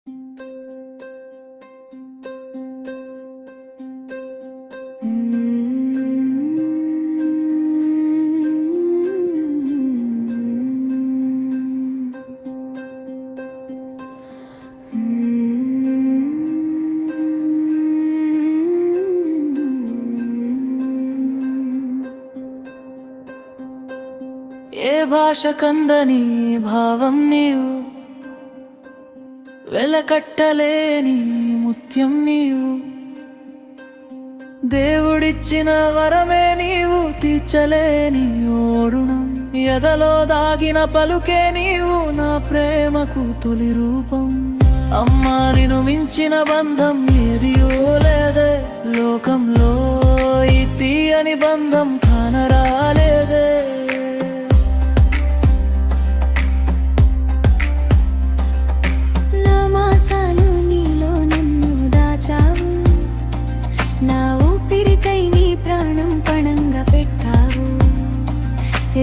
ఏ భాష కందని భావం నీవు, వెలకట్టలేని ముత్యం నీవు. దేవుడిచ్చిన వరమే నీవు, తీర్చలేని ఓరుణం. ఎదలో దాగిన పలుకే నీవు, నా ప్రేమకు తొలి రూపం. అమ్మా నిన్ను మించిన బంధం ఏదియో లేదే, లోకంలో ఈ తీయని బంధం కానరాలేదే.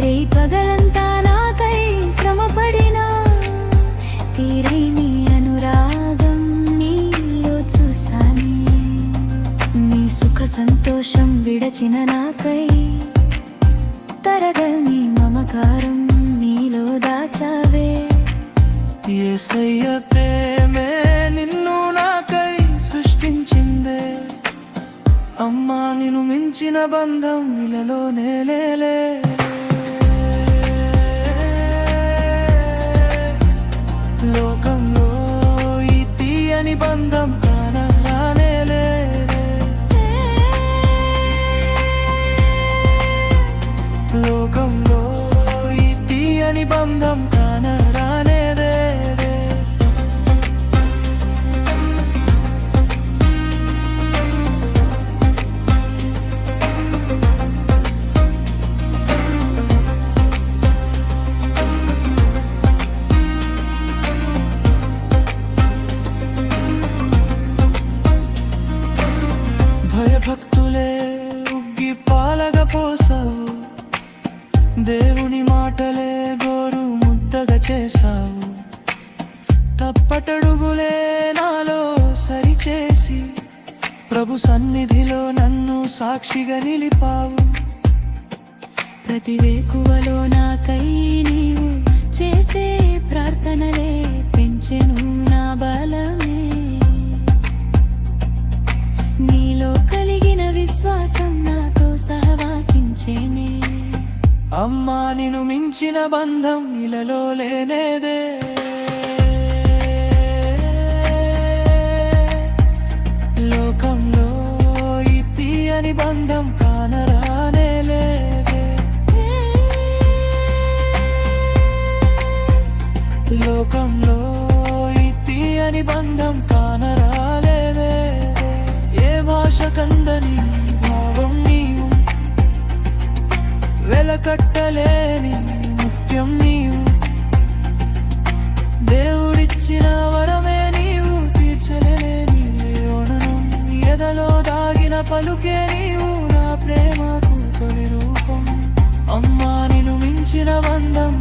రే పగలంతా నాకై శ్రమపడినా తీరై నీ అనురాగం నీలో చూసానే. నీ సుఖ సంతోషం విడచిన నాకై తరగని మమకారం నీలో దాచావే. యేసయ్య ప్రేమే నిన్ను నాకై సృష్టించిందే. అమ్మా నిన్ను మించిన బంధం ఇలలోనే లేలే. లోకంలో ఈ తీయని బంధం కానరానే లేదే. లోకంలో ఈ తీయని బంధం కానరానే లేదే. భయభక్తులే ఉగ్గి పాలగా పోసావు, దేవుని మాటలే గోరు ముద్దగా చేసావు. తప్పటడుగులే నాలో సరిచేసి ప్రభు సన్నిధిలో నన్ను సాక్షిగా నిలిపావు. ప్రతి వేకువలో నాకై నీవు చేసే ప్రార్థనలే పెంచెను నా బలమే. నీలో కలిగిన విశ్వాసం నాతో సహవాసించేనే. అమ్మా నిన్ను మించిన బంధం ఇలలో లేనేదే. లోకంలో ఈ తీయని బంధం కానరానే లేదే. లోకంలో ఈ తీయని బంధం కానరాలేదే. ఏ భాష కందని భావం నీవు, వెలకట్టలేని ముత్యం నీవు. దేవుడిచ్చిన వరమే నీవు, తీర్చలేని ఓణనం. ఎదలో దాగిన పలుకే నీవు, నా ప్రేమకు తొలి రూపం. అమ్మా నిన్ను మించిన బంధం